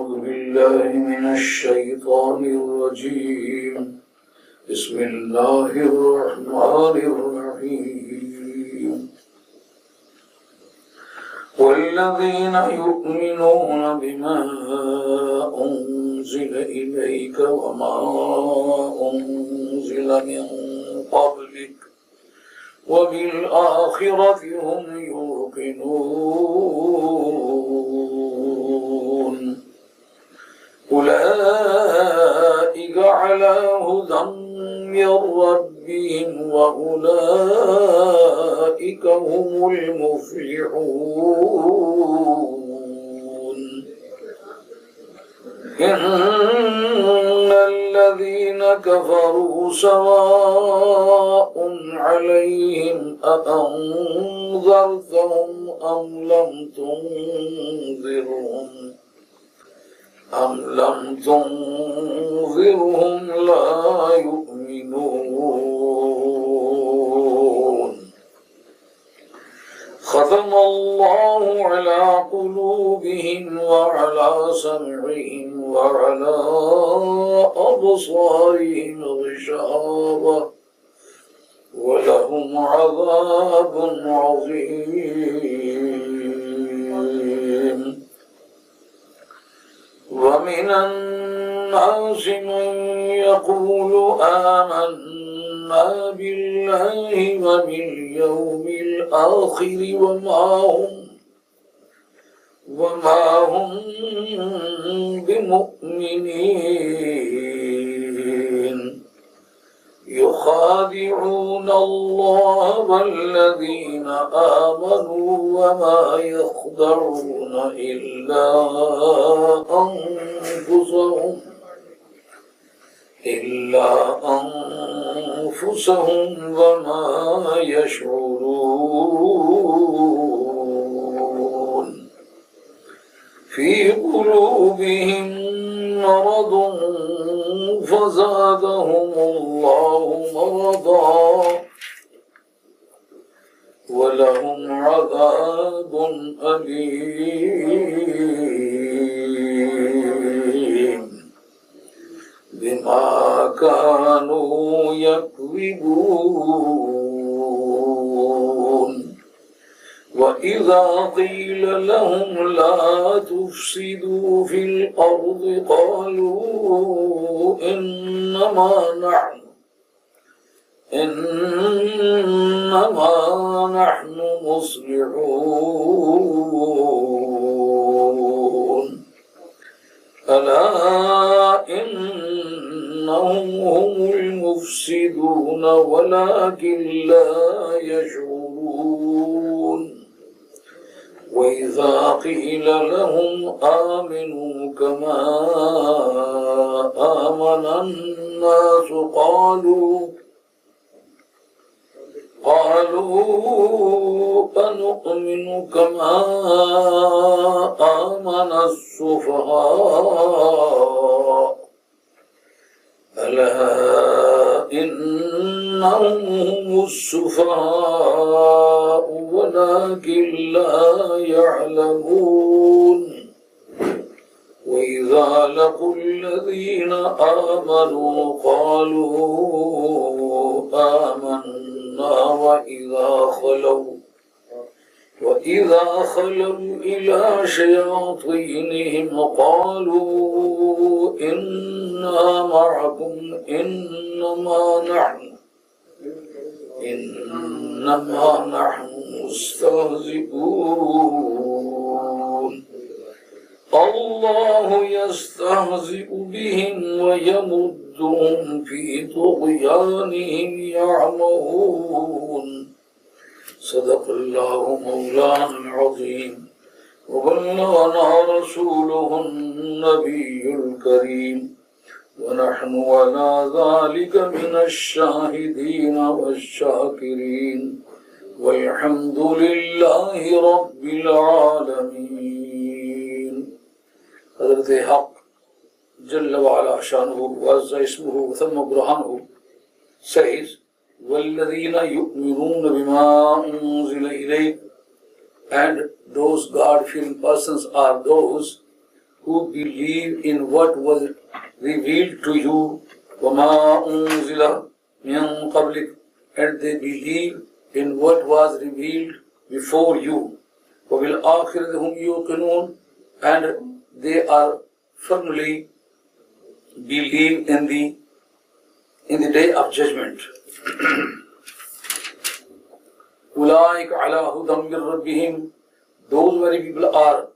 أعوذ بالله من الشيطان الرجيم بسم الله الرحمن الرحيم والذين يؤمنون بما أنزل إليك وما أنزل من قبلك وبالآخرة هم يوقنون أولئك على هدى من ربهم وأولئك هم المفلحون إن الذين كفروا سواء عليهم أأنذرتهم أم لم تنذرهم لا يؤمنون ختم الله على قلوبهم وعلى سمعهم وعلى أبصارهم غشاوة ولهم عذاب عظيم ومن الناس من يقول آمنا بالله وباليوم الآخر وما هم بمؤمنين يخادعون الله والذين آمنوا وما يخدعون إلا أنفسهم وما يشعرون في قلوبهم مرض فزادهم الله مرضا ولهم عذاب أليم بما كانوا يكذبون وإذا قيل لهم لا تفسدوا في الأرض قالوا إنما نحن مصلحون ألا إنهم هم المفسدون ولكن لا يشعرون وإذا قيل لهم آمنوا كما آمن الناس قالوا أنؤمن كما آمن السفهاء ألا إنهم هم السفهاء ولكن لا يعلمون وإذا لقوا الذين آمنوا قالوا آمنا وإذا خلوا إلى شياطينهم قالوا إنا معكم إنما نحن مستهزئون الله يستهزئ بهم ويمدهم في طغيانهم يعمهون صدق الله مولانا العظيم وبلغنا رسوله النبي الكريم ونحن على ذلك من الشاهدين والشاكرين والحمد لله رب العالمين. حضرت حق جل وعلا شانه وعز اسمه وثم برهانه says وَالَّذِينَ يُؤْمِنُونَ بِمَا أُنزِلَ إِلَيْكَ, and those God-fearing persons are those who believe in what was revealed to you, وَمَا أُنزِلَ مِن قَبْلِكَ, and they believe in what was revealed before you, وَبِالْآخِرَةِ هُمْ يُوقِنُونَ, and they are firmly believe in the day of judgment. أُولَٰئِكَ عَلَىٰ هُدًى مِّن رَّبِّهِمْ, those very people are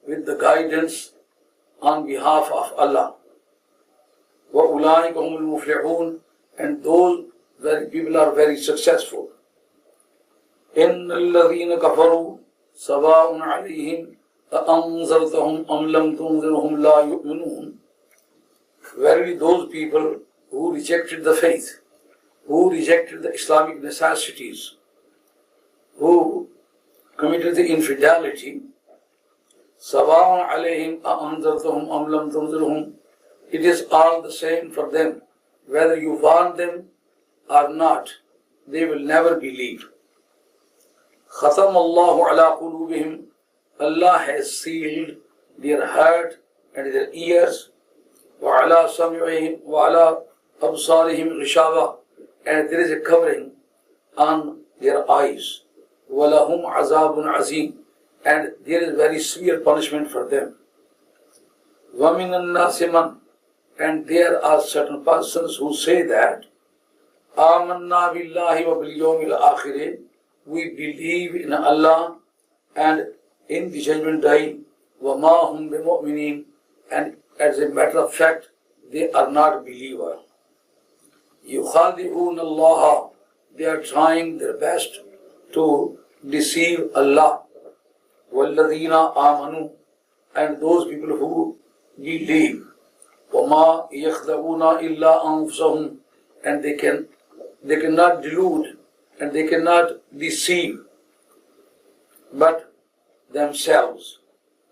with the guidance on behalf of Allah. وَأُولَٰئِكَ هُمُ الْمُفْلِحُونَ, and those very people are very successful. إِنَّ الَّذِينَ كَفَرُوا سَوَاءٌ عَلَيْهِمْ أَأَنذَرْتَهُمْ أَمْ لَمْ تُنذِرْهُمْ لَا يُؤْمِنُونَ. Verily those people who rejected the faith, who rejected the Islamic necessities, who committed the infidelity, سَوَاءٌ عَلَيْهِمْ أَأَنذَرْتَهُمْ أَمْ لَمْ تُنذِرْهُمْ, it is all the same for them, whether you warn them or not, they will never believe. خَتَمَ اللَّهُ عَلَىٰ قُلُوبِهِمْ, Allah has sealed their heart and their ears, وَعَلَىٰ سَمْعِهِمْ وَعَلَىٰ أَبْصَارِهِمْ غِشَاوَةٌ, and there is a covering on their eyes. وَلَهُمْ عَذَابٌ عَظِيمٌ, and there is very severe punishment for them. وَمِنَ النَّاسِ مَنْ, and there are certain persons who say that آمَنَّا بِاللَّهِ وَبِالْيَوْمِ الْآخِرِ, we believe in Allah and in the judgment day, وَمَا هُمْ بِمُؤْمِنِينَ, and as a matter of fact, they are not believers. يُخَادِعُونَ اللَّهَ, they are trying their best to deceive Allah. وَالَّذِينَ آمَنُوا, and those people who believe. وَمَا يَخْدَعُونَ إِلَّا أَنفُسَهُمْ, and they cannot delude and they cannot deceive but themselves.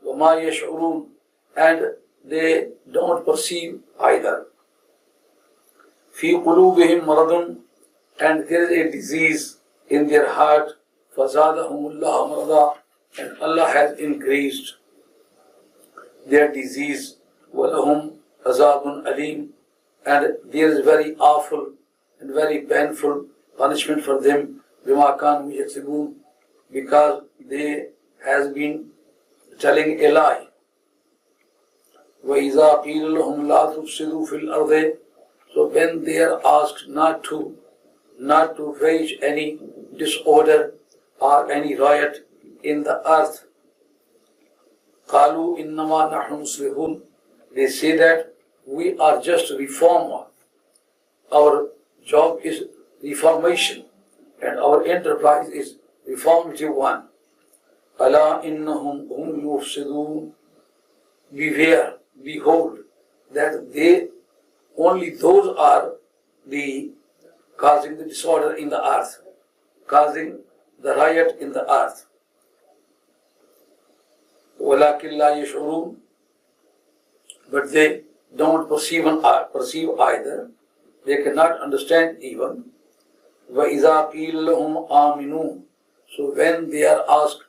وَمَا يَشْعُرُونَ, and they don't perceive either. فِي قُلُوبِهِمْ مَرَضٌ, and there is a disease in their heart. فَزَادَهُمُ اللَّهُ مَرَضًا, and Allah has increased their disease. وَلَهُمْ عَذَابٌ أَلِيمٌ, and there is very awful and very painful punishment for them. بِمَا كَانُوا يَكْسِبُونَ, because they has been telling a lie. وَإِذَا قِيلَ لَهُمْ لَا تُفْسِدُوا فِي الْأَرْضِ, so when they are asked not to wage any disorder or any riot in the earth, قَالُوا إِنَّمَا نَحْنُ مُصْلِحُونَ, they say that we are just reformer. Our job is reformation and our enterprise is reformative one. أَلَا إِنَّهُمْ هُمْ يُفْسِدُونَ, beware, behold, that they, only those are the causing the disorder in the earth, causing the riot in the earth. وَلَكِنْ لَا يَشْعُرُونَ, but they don't perceive either, they cannot understand even. وَإِذَا قِيلَ لَهُمْ آمِنُوا, so when they are asked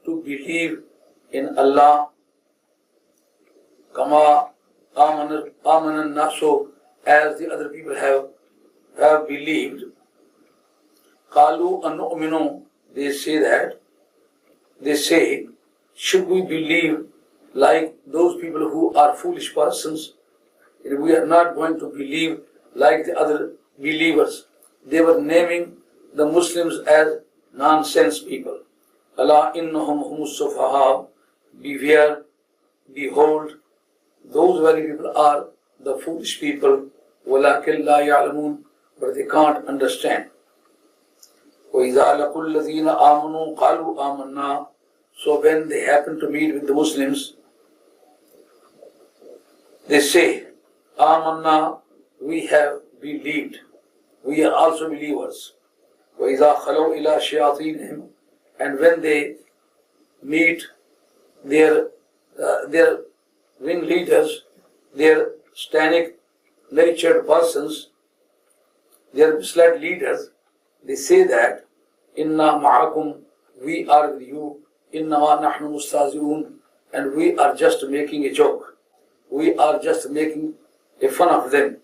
to believe in Allah, كَمَا آمَنَ النَّاسُ, as the other people have believed, قَالُوا أَنُؤْمِنُوا, they say, should we believe like those people who are foolish persons? We are not going to believe like the other believers. They were naming the Muslims as nonsense people. Allah innahum humus sufaha, beware, behold, those very people are the foolish people. وَلَكِنْ لَا يَعْلَمُونَ, but they can't understand. وَإِذَا لَقُوا الَّذِينَ آمَنُوا قَالُوا آمَنَّا, so when they happen to meet with the Muslims, they say, آمَنَّا, we have believed, we are also believers. وَإِذَا خَلَوْا إِلَىٰ شَيَاطِينِهِمْ, and when they meet their ringleaders, their satanic natured persons, their misled leaders, they say that إِنَّا مَعَكُمْ, we are with you, إِنَّمَا نَحْنُ مُسْتَهْزِئُونَ, and we are just making a joke. We are just making a fun of them.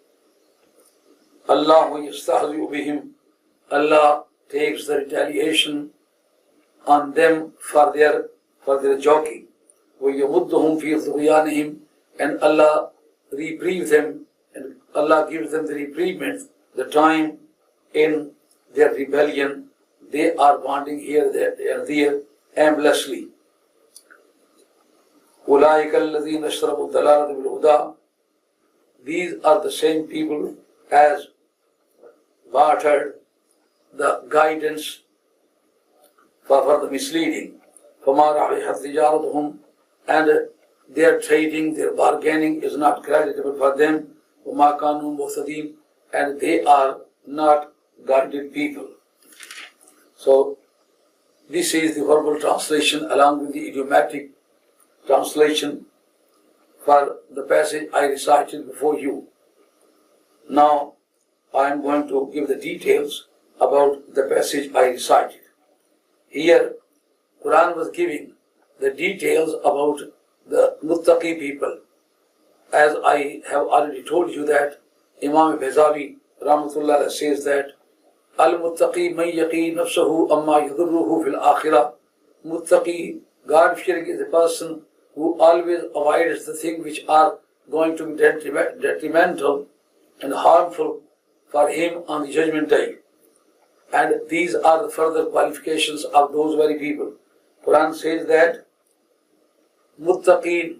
Allahu yastahzi'u bihim. Allah takes the retaliation on them for their joking. وَيَمُدُّهُمْ فِي طُغْيَانِهِمْ, and Allah reprieve them, and Allah gives them the reprievement, the time in their rebellion. They are wandering here, there, aimlessly. أُولَٰئِكَ الَّذِينَ اشْتَرَوُا الضَّلَالَةَ بِالْهُدَىٰ. These are the same people as bartered the guidance for the misleading. فَمَا رَبِحَتْ تِجَارَتُهُمْ, and their trading, their bargaining is not creditable for them. وَمَا كَانُوا مُهْتَدِينَ, and they are not guided people. So this is the verbal translation along with the idiomatic translation for the passage I recited before you. Now I am going to give the details about the passage I recited. Here Quran was giving the details about the muttaqi people. As I have already told you that Imam Baizawi Rahmatullah says that Al-Muttaqi man yaqi nafsahu amma yadurruhu fil akhirah. Muttaqi, God-fearing, is a person who always avoids the things which are going to be detrimental and harmful for him on the judgment day. And these are the further qualifications of those very people. Quran says that Muttaqeen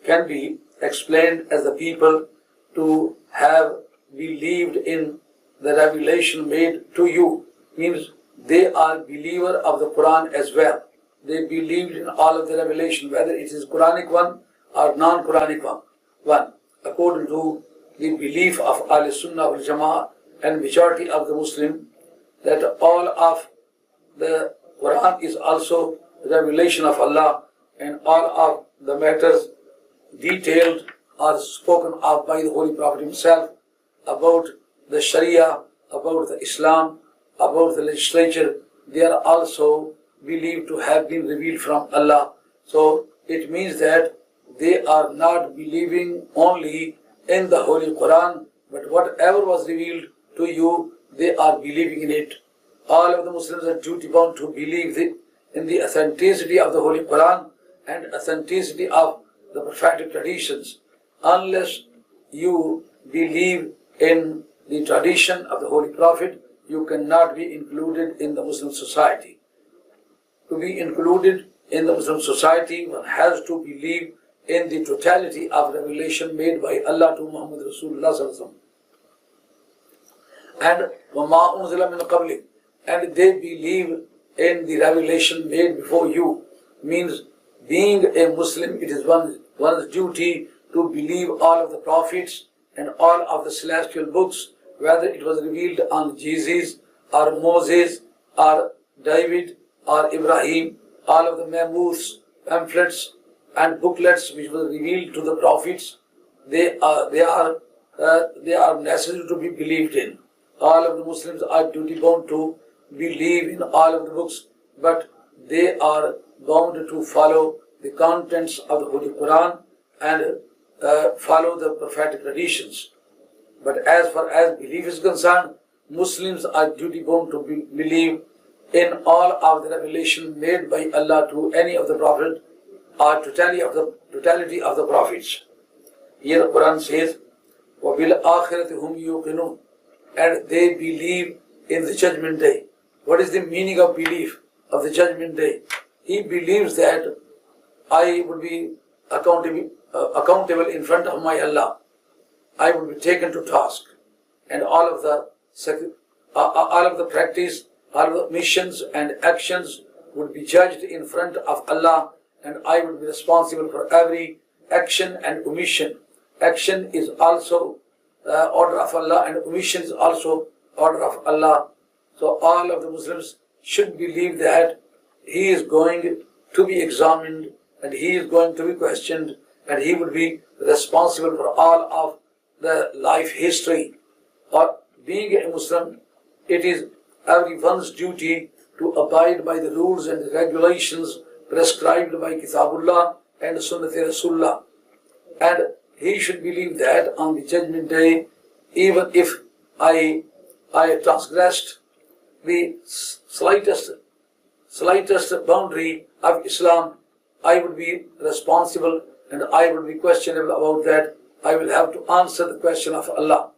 can be explained as the people to have believed in the revelation made to you. Means they are believer of the Quran as well. They believed in all of the revelation, whether it is Quranic one or non-Quranic one. According to the belief of Ahl-Sunnah wal Jama'ah and majority of the Muslim, that all of the Quran is also the revelation of Allah, and all of the matters detailed are spoken of by the Holy Prophet himself about the Sharia, about the Islam, about the legislature. They are also believed to have been revealed from Allah. So it means that they are not believing only in the Holy Quran, but whatever was revealed to you, they are believing in it. All of the Muslims are duty bound to believe in the authenticity of the Holy Quran and authenticity of the prophetic traditions. Unless you believe in the tradition of the Holy Prophet, you cannot be included in the Muslim society. To be included in the Muslim society, one has to believe in the totality of revelation made by Allah to Muhammad Rasulullah Sallallahu Alaihi Wasallam. And they believe in the revelation made before you. Means being a Muslim, it is one's duty to believe all of the prophets and all of the celestial books, whether it was revealed on Jesus or Moses or David or Ibrahim, all of the mammoths, pamphlets and booklets which were revealed to the prophets, they are necessary to be believed in. All of the Muslims are duty bound to believe in all of the books, but they are bound to follow the contents of the Holy Quran and follow the prophetic traditions. But as far as belief is concerned, Muslims are duty bound to believe in all of the revelation made by Allah to any of the Prophet or totality of the prophets. Here the Quran says, وَبِالْآخِرَةِ هُمْ يُوقِنُونَ, and they believe in the judgment day. What is the meaning of belief of the judgment day? He believes that I will be accountable in front of my Allah. I will be taken to task, and all of the practice, all of the missions and actions would be judged in front of Allah, and I will be responsible for every action and omission. Action is also order of Allah, and omission is also order of Allah. So all of the Muslims should believe that he is going to be examined, and he is going to be questioned, and he will be responsible for all of the life history. Or being a Muslim, it is everyone's duty to abide by the rules and the regulations prescribed by Kitabullah and Sunnat Rasulullah. And he should believe that on the judgment day, even if I transgressed the slightest boundary of Islam, I would be responsible and I would be questionable about that. I will have to answer the question of Allah.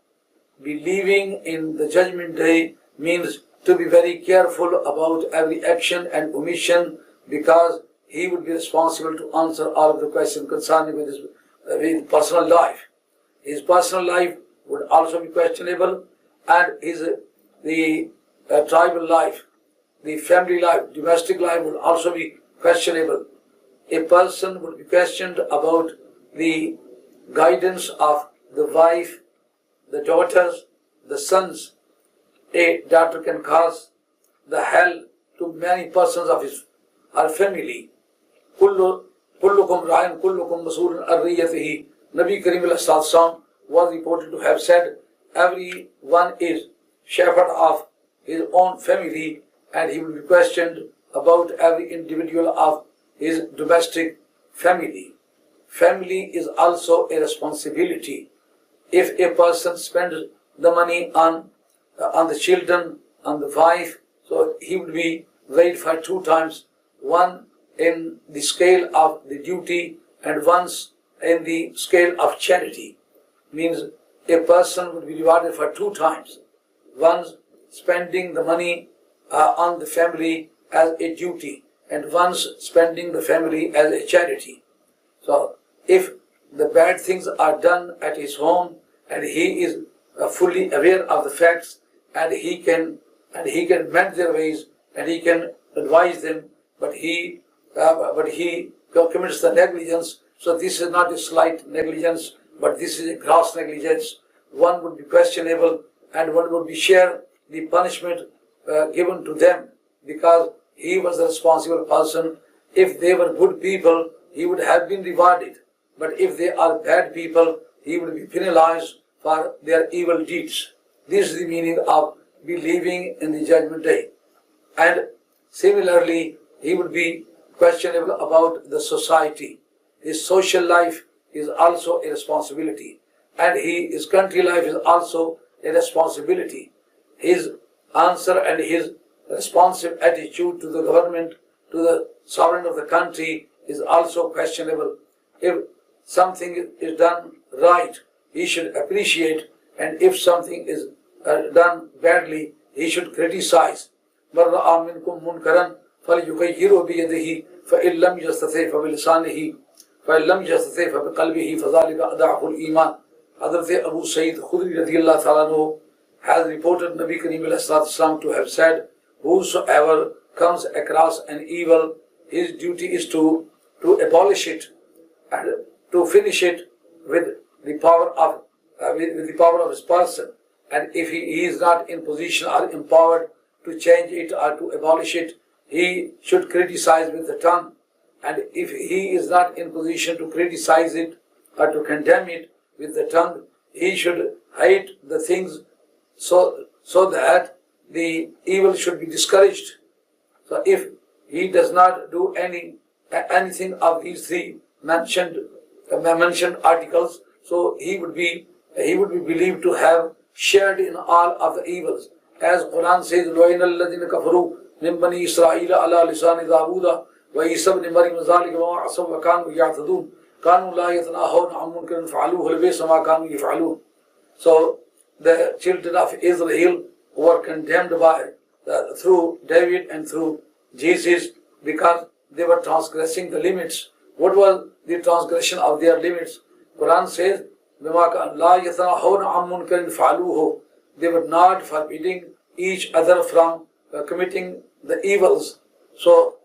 Believing in the judgment day means to be very careful about every action and omission, because he would be responsible to answer all of the questions concerning with his personal life. His personal life would also be questionable, and the tribal life, the family life, domestic life would also be questionable. A person would be questioned about the guidance of the wife, the daughters, the sons. A daughter can cause the hell to many persons of her family. Kullukum ra'in, kullukum mas'ulun an ra'iyatihi. Nabi Karim al-Sallam was reported to have said, everyone is shepherd of his own family, and he will be questioned about every individual of his domestic family. Family is also a responsibility. If a person spends the money on the children, on the wife, so he would be weighed for 2 times, one in the scale of the duty and once in the scale of charity. Means a person would be rewarded for 2 times. Once spending the money on the family as a duty, and once spending the family as a charity. So if the bad things are done at his home and he is fully aware of the facts, and he can mend their ways and he can advise them, but he commits the negligence. So this is not a slight negligence, but this is a gross negligence. One would be questionable, and one would be share the punishment given to them, because he was the responsible person. If they were good people, he would have been rewarded, but if they are bad people, he would be penalized for their evil deeds. This is the meaning of believing in the judgment day. And similarly, he would be questionable about the society. His social life is also a responsibility, and his country life is also a responsibility. His answer and his responsive attitude to the government, to the sovereign of the country, is also questionable. If something is done right, he should appreciate, and if something is done badly, he should criticize. مَنْ رَأَى مِنْكُمْ مُنْكَرًا فَلْيُغَيِّرْهُ بِيَدِهِ فَإِنْ لَمْ يَسْتَطِعْ فَبِلِسَانِهِ فَإِنْ لَمْ يَسْتَطِعْ فَبِقَلْبِهِ فَذَلِكَ أَضْعَفُ الْإِيمَانِ. Hazrat Abu Syed Khudri radiyallahu ta'ala anhu has reported Nabi Karim al-Islam to have said, whosoever comes across an evil, his duty is to abolish it and to finish it with the power of his person. And if he is not in position or empowered to change it or to abolish it, he should criticize with the tongue. And if he is not in position to criticize it or to condemn it with the tongue, he should hate the things so that the evil should be discouraged. So if he does not do anything of these 3 mentioned articles, so he would be believed to have shared in all of the evils. As Quran says, لَوَإِنَ الَّذِينَ كَفَرُوا مِنْ بَنِي إِسْرَائِيلَ عَلَى لِسَانِ دَاوُودَ وَعِيسَى بْنِ مَرْيَمَ ذَلِكَ وَمَا عَصَوْا وَكَانُوا يَعْتَدُونَ كَانُوا لَا يَتَنَاهَوْنَ عَنْ مُنْكَرٍ فَعَلُوهُ لَبِئْسَ مَا كَانُوا يَفْعَلُونَ. So the children of Israel were condemned through David and through Jesus, because they were transgressing the limits. What was the transgression of their limits? Quran says, لَا يَتَنَاهَوْنَ عَنْ مُنْكَرٍ فَعَلُوهُ. They were not forbidding each other from committing the evils. So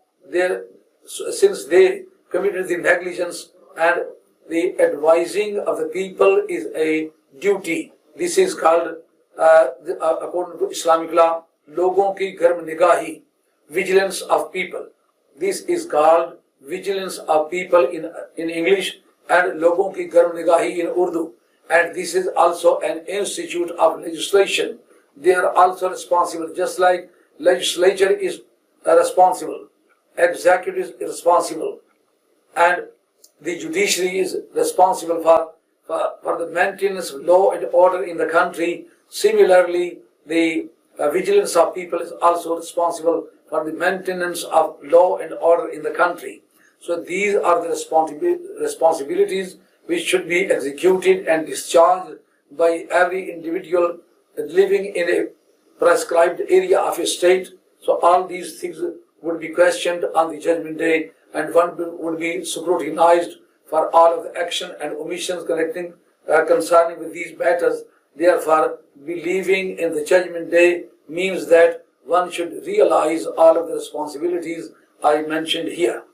since they committed the negligence, and the advising of the people is a duty, this is called, according to Islamic law, logon ki garm nigahi, vigilance of people. This is called vigilance of people in English, and logon ki garm nigahi in Urdu. And this is also an institute of legislation. They are also responsible, just like legislature is responsible, executive is responsible, and the judiciary is responsible for the maintenance of law and order in the country. Similarly, the vigilance of people is also responsible for the maintenance of law and order in the country. So these are the responsibilities which should be executed and discharged by every individual living in a prescribed area of a state. So all these things would be questioned on the judgment day, and one would be scrutinized for all of the action and omissions concerning with these matters. Therefore, believing in the judgment day means that one should realize all of the responsibilities I mentioned here.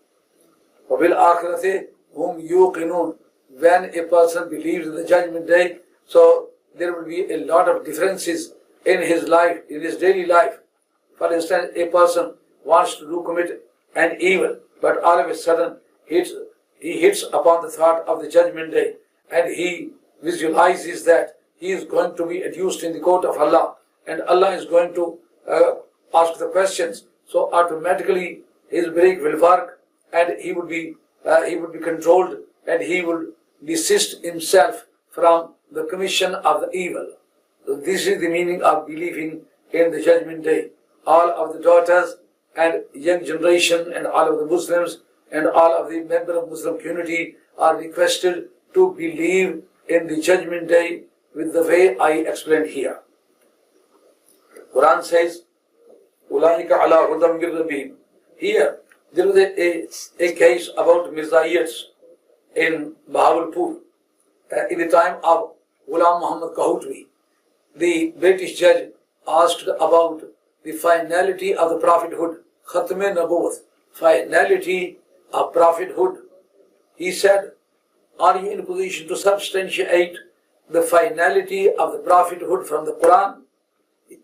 وَبِالْآخِرَةِ هُمْ يُوقِنُونَ. When a person believes in the judgment day, so there will be a lot of differences in his life, in his daily life. For instance, a person wants to commit an evil, but all of a sudden he hits upon the thought of the judgment day, and he visualizes that he is going to be adduced in the court of Allah, and Allah is going to ask the questions. So automatically his brain will work, and he would be controlled, and he will desist himself from the commission of the evil. So this is the meaning of believing in the judgment day. All of the daughters and young generation and all of the Muslims and all of the members of Muslim community are requested to believe in the judgment day with the way I explained here. Quran says, "Ulaika ala hudam min rabbihim." Here there is a case about Mirzaites in Bahawalpur. In the time of Ghulam Muhammad Kahutwi, the British judge asked about the finality of the prophethood, Khatme Nabuwat, finality of prophethood. He said, "Are you in a position to substantiate the finality of the prophethood from the Quran?"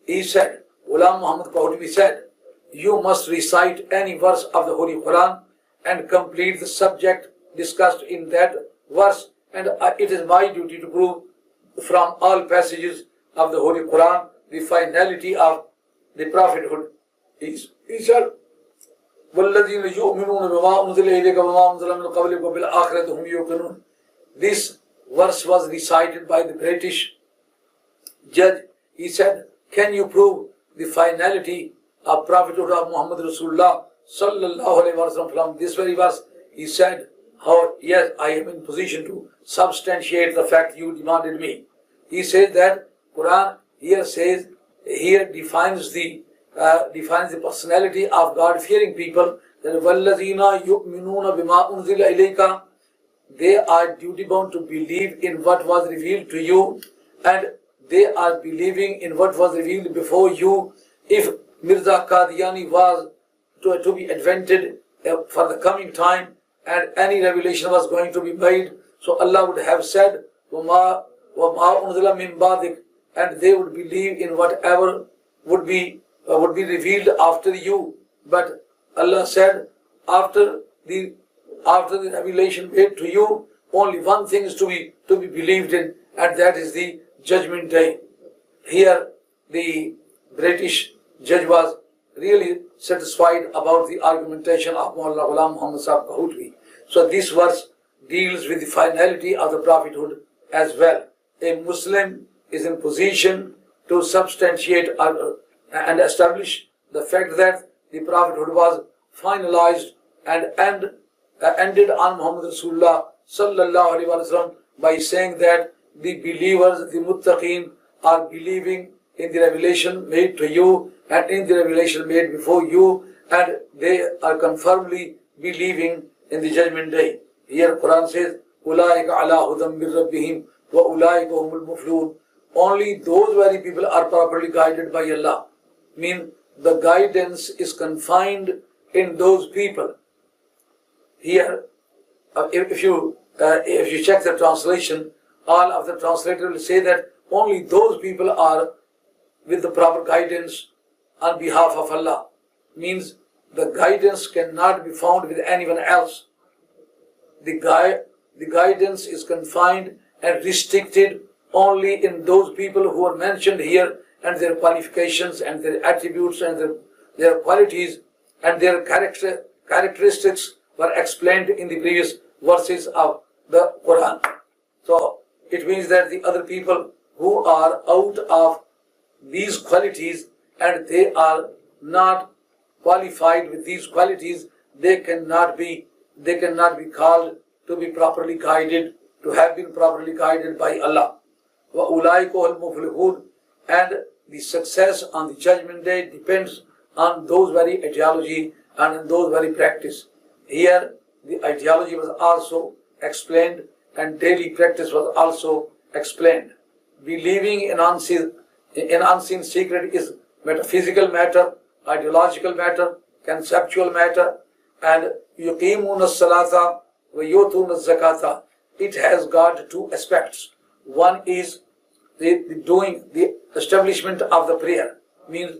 He said, Ghulam Muhammad Kahutwi said, "You must recite any verse of the Holy Quran and complete the subject discussed in that verse, and it is my duty to prove from all passages of the Holy Quran the finality of the prophethood." He said, وَالَّذِينَ يُؤْمِنُونَ بِمَا أُنزِلَ إِلَيْكَ وَمَا أُنزِلَ مِنْ قَبْلِكَ وَبِالْآخِرَةِ هُمْ يُوقِنُونَ. This verse was recited by the British judge. He said, "Can you prove the finality of prophethood of Muhammad Rasulullah sallallahu alaihi wasallam from this very verse?" He said, "Yes, I am in position to substantiate the fact you demanded me." He says that Quran here defines the personality of God-fearing people, that وَالَّذِينَ يُؤْمِنُونَ بِمَا أُنزِلَ إِلَيْكَ. They are duty-bound to believe in what was revealed to you, and they are believing in what was revealed before you. If Mirza Qadiani was to be invented for the coming time, and any revelation was going to be made, so Allah would have said, وَمَا أُنزِلَ مِن بَعْدِكَ, and they would believe in whatever would be revealed after you. But Allah said, after the revelation made to you, only one thing is to be believed in, and that is the judgment day. Here the British judge was really satisfied about the argumentation of Maulana Ghulam Muhammad Sahib Kahutwi. So this verse deals with the finality of the prophethood as well. A Muslim is in position to substantiate and establish the fact that the prophethood was finalized and ended on Muhammad Rasulullah sallallahu alaihi wasallam by saying that the believers, the muttaqeen, are believing in the revelation made to you and in the revelation made before you, and they are confirmly believing in the judgment day. Here Quran says, أُولَٰئِكَ عَلَىٰ هُدًى مِّن رَبِّهِمْ وَأُولَٰئِكَ هُمُ الْمُفْلِحُونَ. Only those very people are properly guided by Allah. Mean the guidance is confined in those people. Here, if you check the translation, all of the translators will say that only those people are with the proper guidance on behalf of Allah. Means the guidance cannot be found with anyone else. The guidance is confined and restricted only in those people who are mentioned here, and their qualifications and their attributes and their qualities and their characteristics were explained in the previous verses of the Quran. So it means that the other people who are out of these qualities and they are not qualified with these qualities, they cannot be called to be properly guided, to have been properly guided by Allah. وَأُولَٰئِكَ هُمُ الْمُفْلِحُونَ. And the success on the judgment day depends on those very ideology and in those very practice. Here the ideology was also explained and daily practice was also explained. Believing in unseen secret is metaphysical matter, ideological matter, conceptual matter, and yuqimuna as-salata wa yutuna az-zakata. It has got two aspects. One is the establishment of the prayer, means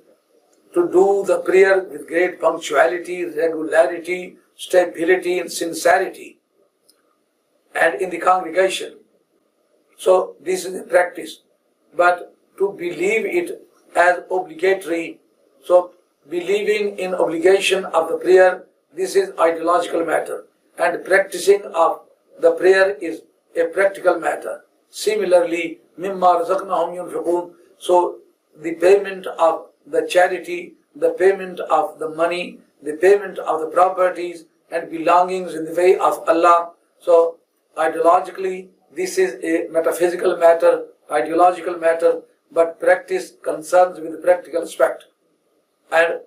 to do the prayer with great punctuality, regularity, stability, and sincerity, and in the congregation. So this is the practice. But to believe it as obligatory, so believing in obligation of the prayer, this is ideological matter, and practicing of the prayer is a practical matter. Similarly, mimma razaqnahum yunfiqun. So the payment of the charity, the payment of the money, the payment of the properties and belongings in the way of Allah. So ideologically, this is a metaphysical matter, ideological matter, but practice concerns with the practical aspect. And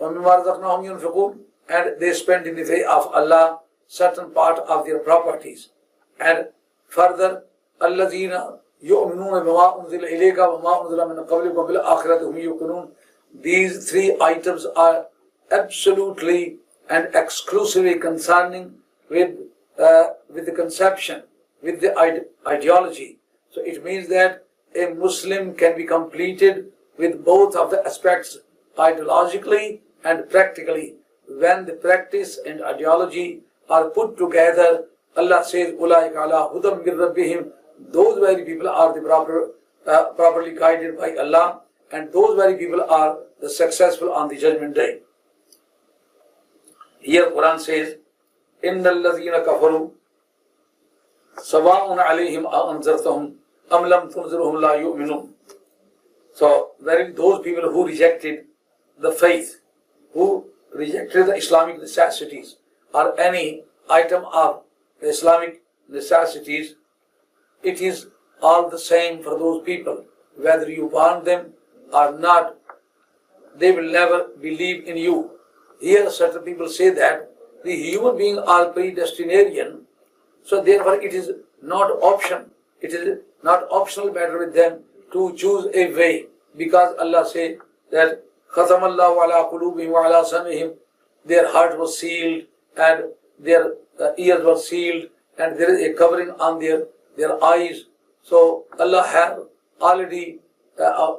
and they spend in the way of Allah certain part of their properties. And further, الَّذِينَ يُؤْمِنُونَ بِمَا أُنزِلَ إِلَيْكَ وَمَا أُنزِلَ مِنْ قَبْلِكَ وَبِالْآخِرَةِ هُمْ يُوقِنُونَ. These three items are absolutely and exclusively concerning with the conception, with the ideology. So it means that a Muslim can be completed with both of the aspects, ideologically and practically. When the practice and ideology are put together, Allah says, أُولَٰئِكَ عَلَىٰ هُدًى مِّن رَبِّهِمْ. Those very people are the properly guided by Allah, and those very people are the successful on the judgment day. Here Quran says, إِنَّ الَّذِينَ كَفَرُوا سَوَاءٌ عَلَيْهِمْ أَأَنذَرْتَهُمْ أَمْ لَمْ تُنذِرْهُمْ لَا يُؤْمِنُونَ. So very those people who rejected the faith, who rejected the Islamic necessities or any item of the Islamic necessities, it is all the same for those people. Whether you warn them or not, they will never believe in you. Here certain people say that the human beings are predestinarian, so therefore it is not option. It is not optional matter with them to choose a way, because Allah says that خَتَمَ اللَّهُ عَلَىٰ قُلُوبِهِمْ وَعَلَىٰ سَمْعِهِمْ. Their heart was sealed and their ears were sealed, and there is a covering on their eyes. So Allah has already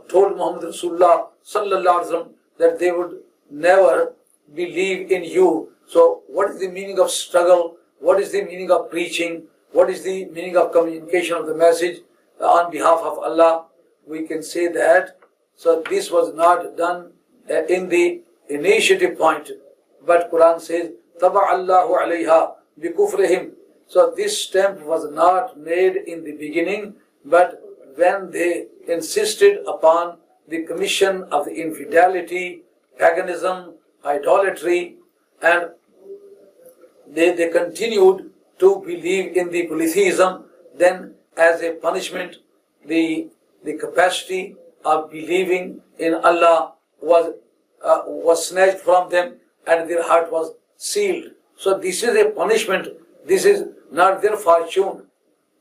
told Muhammad Rasulullah sallallahu alaihi wasallam that they would never believe in you. So what is the meaning of struggle? What is the meaning of preaching? What is the meaning of communication of the message on behalf of Allah? We can say that, so this was not done in the initiative point, but Quran says, تَبَعَ اللَّهُ عَلَيْهَا بِكُفْرِهِمْ. So this stamp was not made in the beginning, but when they insisted upon the commission of the infidelity, paganism, idolatry, and they continued to believe in the polytheism, then as a punishment, the capacity of believing in Allah was snatched from them and their heart was sealed. So this is a punishment. This is not their fortune.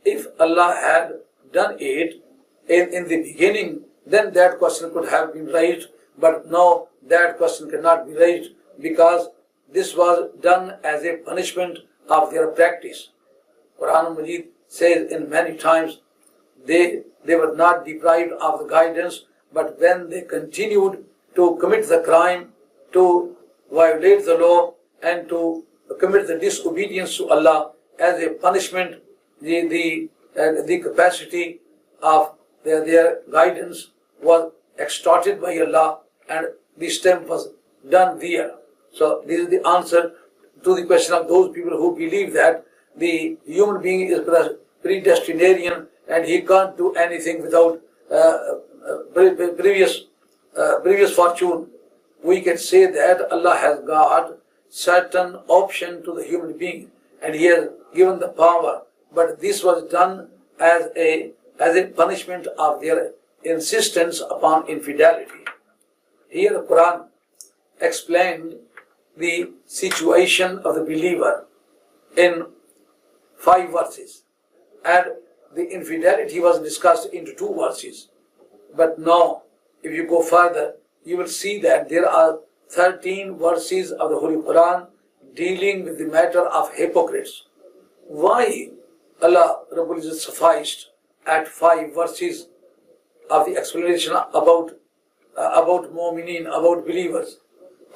If Allah had done it in the beginning, then that question could have been raised. But no, that question cannot be raised, because this was done as a punishment of their practice. Quran Majid says in many times, they were not deprived of the guidance, but when they continued to commit the crime, to violate the law, and to commit the disobedience to Allah, as a punishment, the capacity of their guidance was extorted by Allah, and the stamp was done there. So this is the answer to the question of those people who believe that the human being is predestinarian and he can't do anything without previous fortune. We can say that Allah has got certain option to the human being and He has given the power, but this was done as a punishment of their insistence upon infidelity. Here the Quran explained the situation of the believer in 5 verses, and the infidelity was discussed into 2 verses. But now, if you go further, you will see that there are 13 verses of the Holy Quran dealing with the matter of hypocrites. Why Allah Rabbul Izzat sufficed at 5 verses of the explanation about mu'mineen, about believers,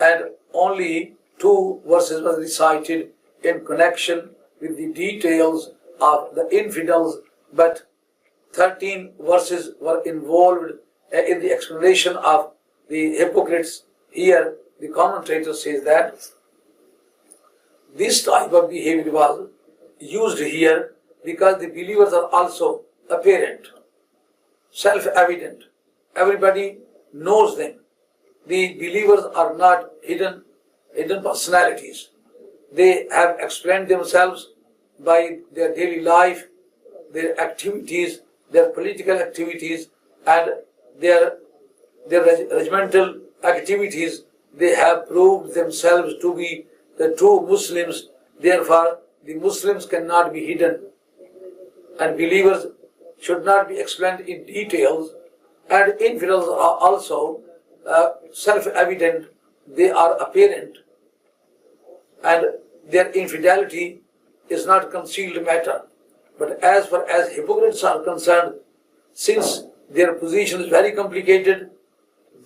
and only 2 verses were recited in connection with the details of the infidels, but 13 verses were involved in the explanation of the hypocrites. Here the commentator says that this type of behavior was used here because the believers are also apparent, self-evident. Everybody knows them. The believers are not hidden personalities. They have explained themselves by their daily life, their activities, their political activities, and their regimental activities. They have proved themselves to be the true Muslims. Therefore, the Muslims cannot be hidden, and believers should not be explained in details. And infidels are also self-evident. They are apparent, and their infidelity is not concealed matter. But as far as hypocrites are concerned, since their position is very complicated,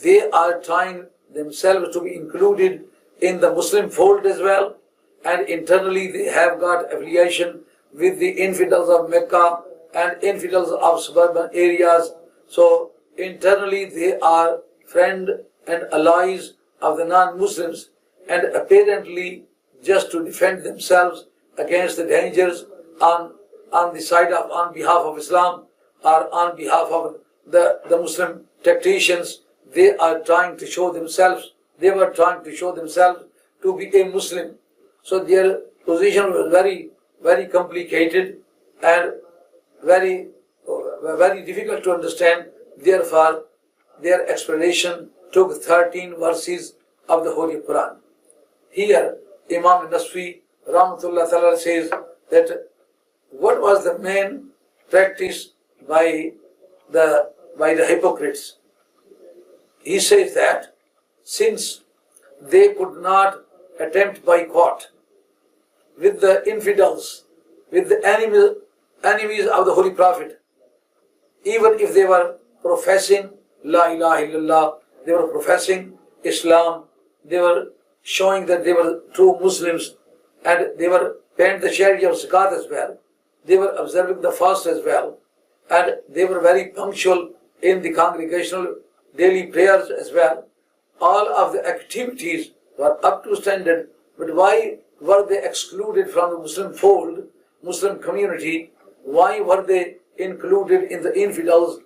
they are trying themselves to be included in the Muslim fold as well, and internally they have got affiliation with the infidels of Mecca and infidels of suburban areas. So internally they are friends and allies of the non-Muslims, and apparently just to defend themselves against the dangers on behalf of Islam or on behalf of the Muslim tacticians. They are trying to show themselves. They were trying to show themselves to be a Muslim. So their position was very, very complicated and very, very difficult to understand. Therefore, their explanation took 13 verses of the Holy Quran. Here, Imam Nasfi Rahmatullah Ta'ala says that what was the main practice by the hypocrites? He says that since they could not attempt boycott with the infidels, with the enemies of the Holy Prophet, even if they were professing La ilaha illallah, they were professing Islam, they were showing that they were true Muslims, and they were paying the charity of zakat as well, they were observing the fast as well, and they were very punctual in the congregational daily prayers as well. All of the activities were up to standard, but why were they excluded from the Muslim fold, Muslim community? Why were they included in the infidels?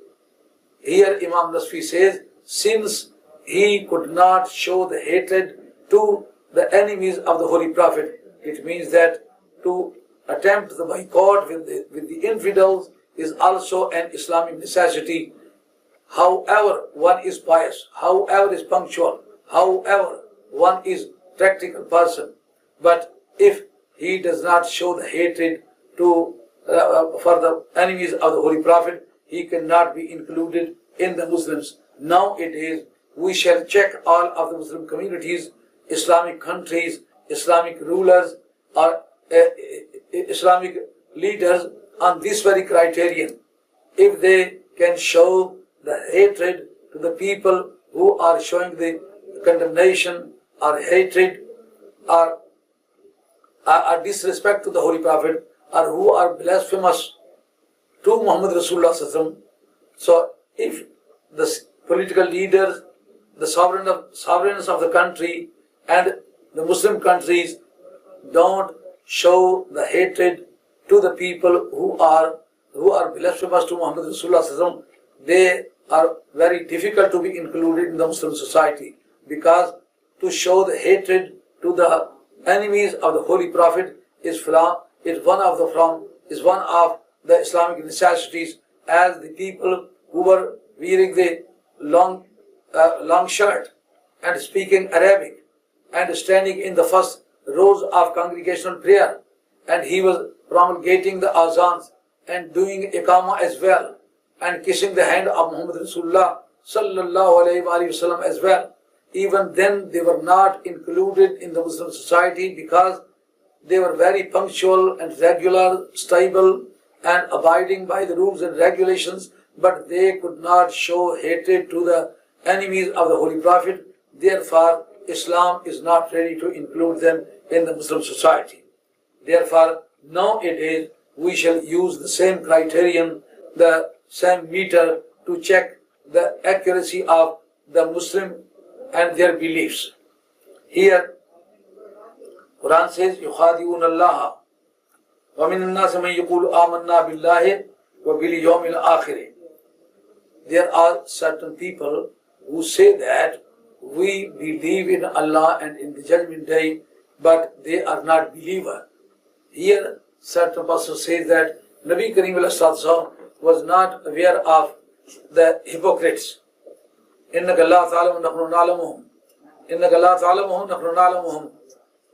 Here Imam Nasfi says, since he could not show the hatred to the enemies of the Holy Prophet, it means that to attempt the boycott with the infidels is also an Islamic necessity. However one is pious, however is punctual, however one is practical person, but if he does not show the hatred for the enemies of the Holy Prophet, he cannot be included in the Muslims. Nowadays, we shall check all of the Muslim communities, Islamic countries, Islamic rulers, or Islamic leaders on this very criterion. If they can show the hatred to the people who are showing the condemnation or hatred or disrespect to the Holy Prophet, or who are blasphemous to Muhammad Rasulullah Sallallahu Alaihi Wasallam. So if the political leaders, the sovereigns of the country and the Muslim countries don't show the hatred to the people who are blasphemous to Muhammad Rasulullah, they are very difficult to be included in the Muslim society, because to show the hatred to the enemies of the Holy Prophet is one of the Islamic necessities, as the people who were wearing the long shirt and speaking Arabic and standing in the first rows of congregational prayer, and he was promulgating the azans and doing iqamah as well, and kissing the hand of Muhammad Rasulullah sallallahu alayhi wa sallam as well. Even then they were not included in the Muslim society, because they were very punctual and regular, stable and abiding by the rules and regulations, but they could not show hatred to the enemies of the Holy Prophet. Therefore, Islam is not ready to include them in the Muslim society. Therefore, nowadays we shall use the same criterion, the same meter to check the accuracy of the Muslim and their beliefs. Here, Quran says, يُخَادِعُونَ اللَّهَ وَمِنَ النَّاسِ مَنْ يَقُولُ آمَنَّا بِاللَّهِ وَبِالْيَوْمِ الْآخِرِ. There are certain people who say that we believe in Allah and in the Judgment Day, but they are not believers. Here, certain person says that Nabi Kareem was not aware of the hypocrites. إِنَّكَ لَا تَعْلَمُ نَحْنُ نَعْلَمُهُمْ إِنَّكَ لَا تَعْلَمُهُمْ نَحْنُ نَعْلَمُهُمْ.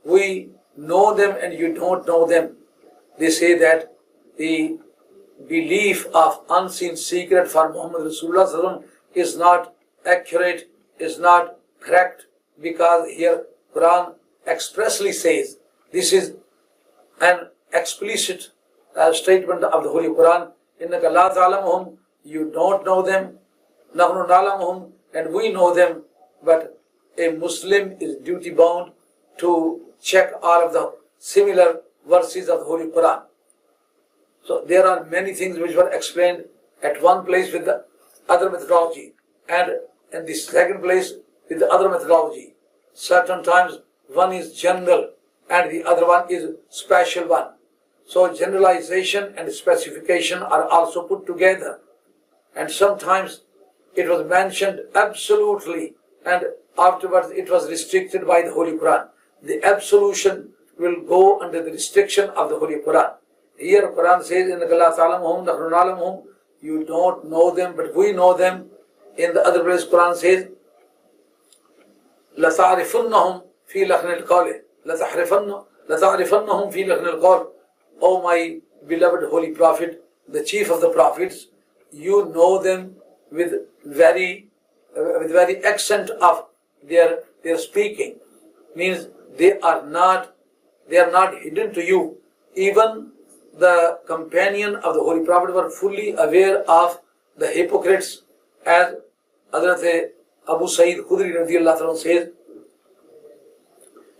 We know them and you don't know them. They say that the belief of unseen secret for Muhammad Rasulullah is not accurate, is not correct, because here Quran expressly says, this is an explicit statement of the Holy Quran, إِنَّكَ لَا تَعْلَمُهُمْ, you don't know them, نَحْنُ نَعْلَمُهُمْ, and we know them. But a Muslim is duty bound to check all of the similar verses of the Holy Quran. So there are many things which were explained at one place with the other methodology, and in the second place with the other methodology. Certain times one is general and the other one is special one. So generalization and specification are also put together, and sometimes it was mentioned absolutely and afterwards it was restricted by the Holy Quran. The absolution will go under the restriction of the Holy Quran. Here Quran says, إِنَّكَ لَا تَعْلَمُهُمْ نَحْنُ نَعْلَمُهُمْ, you don't know them but we know them. In the other place Quran says, لَتَعْرِفُنَّهُمْ فِي لَخْنِ الْقَوْلِ لَتَعْرِفَنَّهُمْ فِي لَخْنِ الْقَوْلِ. O my beloved Holy Prophet, the chief of the prophets, you know them with very accent of their speaking. Means they are not hidden to you. Even the companion of the Holy Prophet were fully aware of the hypocrites, as Hazrat Abu Sa'id Khudri radiyallahu anhu says,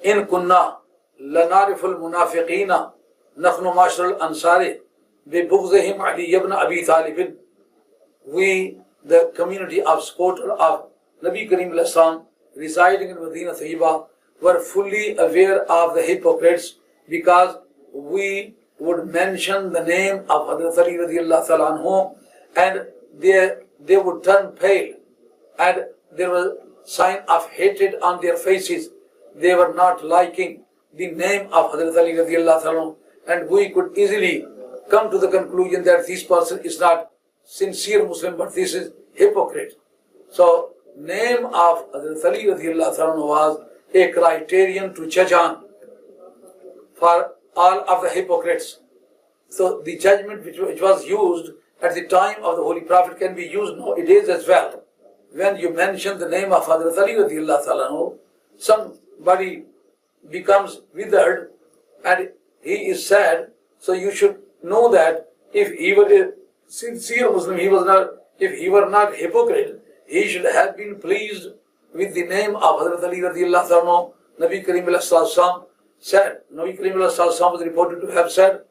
إِن كُنَّا لَنَعْرِفُ الْمُنَافِقِينَ نَحْنُ مَعْشَرَ الْأَنصَارِ بِبُغْضِهِمْ عَلِيَّ بْنَ أَبِي طَالِبٍ. We, the community of supporters of Nabi Kareem al-Islam residing in Medina Tayyiba, were fully aware of the hypocrites, because we would mention the name of Hazrat Ali radiyallahu anhu and they would turn pale, and there was sign of hatred on their faces. They were not liking the name of Hazrat Ali radiyallahu anhu, and we could easily come to the conclusion that this person is not sincere Muslim, but this is hypocrite. So name of Hazrat Ali radiyallahu anhu was a criterion to judge on for all of the hypocrites. So the judgment which was used at the time of the Holy Prophet can be used nowadays as well. When you mention the name of Hazrat Ali radiyallahu anhu, somebody becomes withered and he is sad, so you should know that if he were a sincere Muslim, if he were not hypocrite, he should have been pleased with the name of Hazrat Ali radiyallahu anhu. Nabi Kareem al-Islam said, Nabi Kareem al-Islam was reported to have said,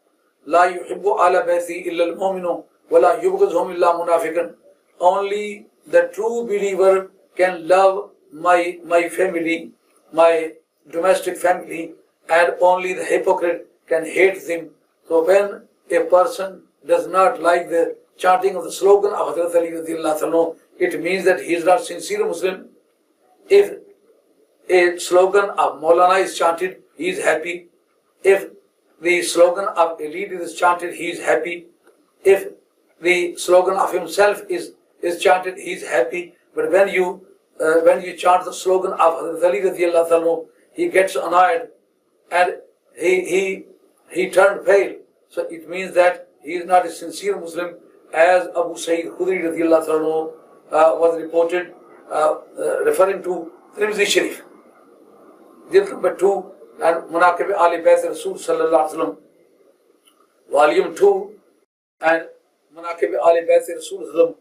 لا يحب على بيتي إلا المؤمن ولا يبغضهم إلا منافقا. Only the true believer can love my family, my domestic family, and only the hypocrite can hate them. So when a person does not like the chanting of the slogan of Hazrat Ali radiallahu anhu, it means that he is not sincere Muslim. If a slogan of Maulana is chanted, he is happy. If the slogan of a leader is chanted, he is happy. If the slogan of himself is chanted, he is happy. But when you chant the slogan of Hazrat Ali radiallahu anhu, he gets annoyed and he turned pale. So it means that he is not a sincere Muslim, as Abu Sayyid Khudri radiallahu anhu was reported, referring to Tirmidhi Sharif, Jild number 2, and Munaqib Ali Bayt Rasul sallallahu alaihi wasallam, volume 2, and Munaqib Ali Bayt Rasul sallallahu alaihi wasallam,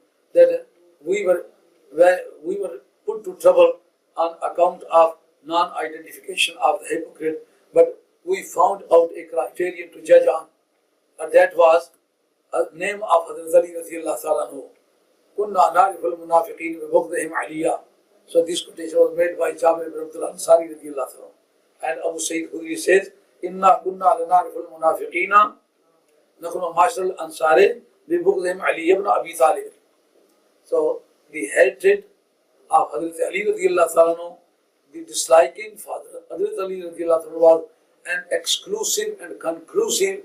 that we were put to trouble on account of non-identification of the hypocrite, but we found out a criterion to judge on, and that was the name of Hazrat Ali radiallahu anhu. Kunna na'riful munafiqeen wa bughdihim aliyah. So this quotation was made by Jabir ibn Abdul Ansari radiallahu anhu. And Abu Sayyid Khudri says, Inna kunna lana'riful munafiqeena nakhunu ma'ashar al-ansari bi bughdihim Ali ibn Abi Talib. So the hatred of Hazrat Ali radiallahu anhu, the disliking for Hazrat Ali radiallahu anhu was an exclusive and conclusive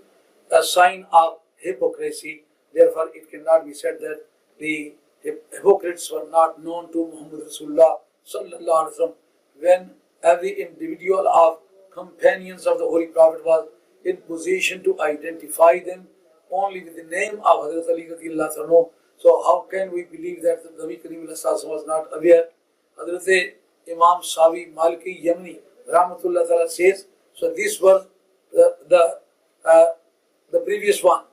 sign of hypocrisy. Therefore, it cannot be said that the hypocrites were not known to Muhammad Rasulullah sallallahu alaihi wasallam. When every individual of companions of the Holy Prophet was in position to identify them only with the name of Hazrat Ali radiallahu anhu, so how can we believe that the Nabi Kareem was not aware? Hazrat Imam Sawi Maliki Yamni Rahmatullah Ta'ala says, so this was the previous one.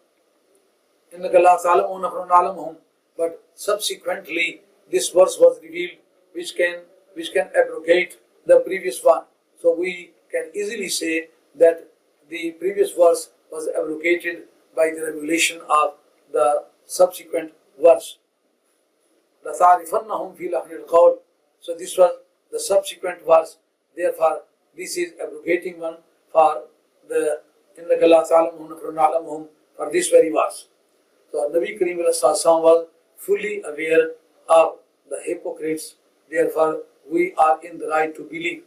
But subsequently this verse was revealed which can abrogate the previous one. So we can easily say that the previous verse was abrogated by the revelation of the subsequent verse. So this was the subsequent verse. Therefore, this is abrogating one for the for this very verse. So Nabi Kareem was fully aware of the hypocrites. Therefore, we are in the right to believe.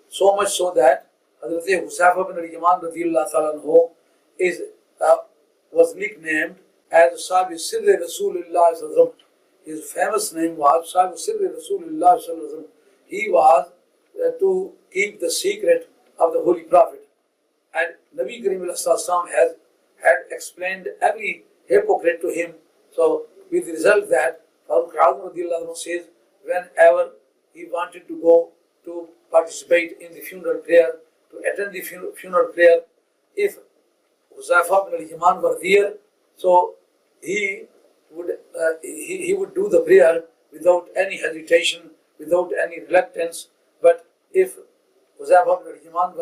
So much so that Hazrat Huzaifa bin al-Yaman radiallahu anhu was nicknamed as Sahibi Sirri Rasulullah sallallahu alaihi wasallam. His famous name was Sahibi Sirri Rasulullah sallallahu alaihi wasallam. He was to keep the secret of the Holy Prophet. And Nabi Kareem had explained every hypocrite to him. So with the result that Qadir says, whenever he wanted to go to participate in the funeral prayer, to attend the funeral prayer, if Huzaifa bin al-Yaman were there, so he would do the prayer without any hesitation, without any reluctance. But if Huzaifa bin al-Yaman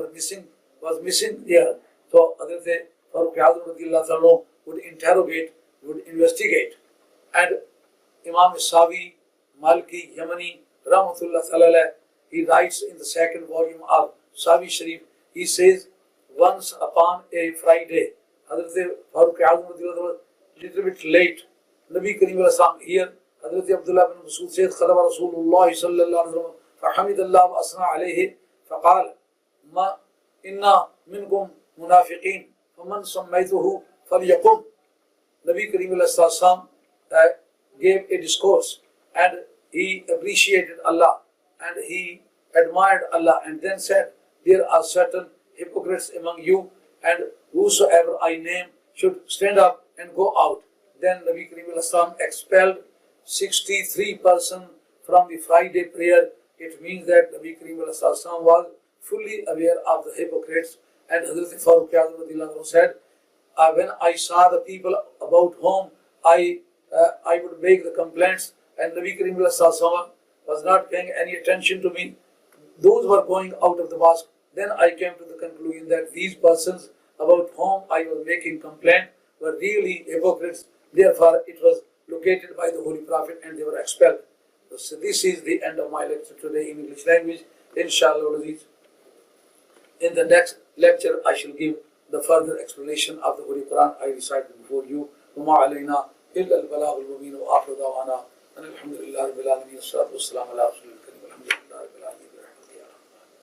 was missing there, so Hazrat Farooq A'zam would interrogate, would investigate. And Imam Sawi Maliki Yamani Rahmatullah Ta'ala, he writes in the second volume of Sawi Sharif, he says, once upon a Friday, Hazrat Farooq A'zam was a little bit late. Nabi Kareem Islam here, Hazrat Abdullah bin Masud says, Khadaba Rasulullah sallallahu alaihi wasallam, فحمد الله وأثنى عليه فقال ما إن منكم منافقين فمن سميته فليقم. Nabi Kareem gave a discourse and he appreciated Allah and he admired Allah and then said, there are certain hypocrites among you, and whosoever I name should stand up and go out. Then Nabi Kareem expelled 63 persons from the Friday prayer. It means that Nabi Kareem was fully aware of the hypocrites. And Hazrat Farooq A'zam said, when I saw the people about whom I would make the complaints, and Nabi Kareem was not paying any attention to me, those were going out of the mosque. Then I came to the conclusion that these persons about whom I was making complaint were really hypocrites. Therefore, it was located by the Holy Prophet and they were expelled. So this is the end of my lecture today in English language. Inshallah, in the next lecture I shall give the further explanation of the Holy Quran I recited before you. وَمَا عَلَيْنَا إِلَّا الْبَلَاغُ الْمُبِينُ وَآخِرُ دَعْوَانَا أَنِ الْحَمْدُ لِلَّهِ رَبِّ الْعَالَمِينَ وَالصَّلَاةُ وَالسَّلَامُ عَلَى رَسُولِ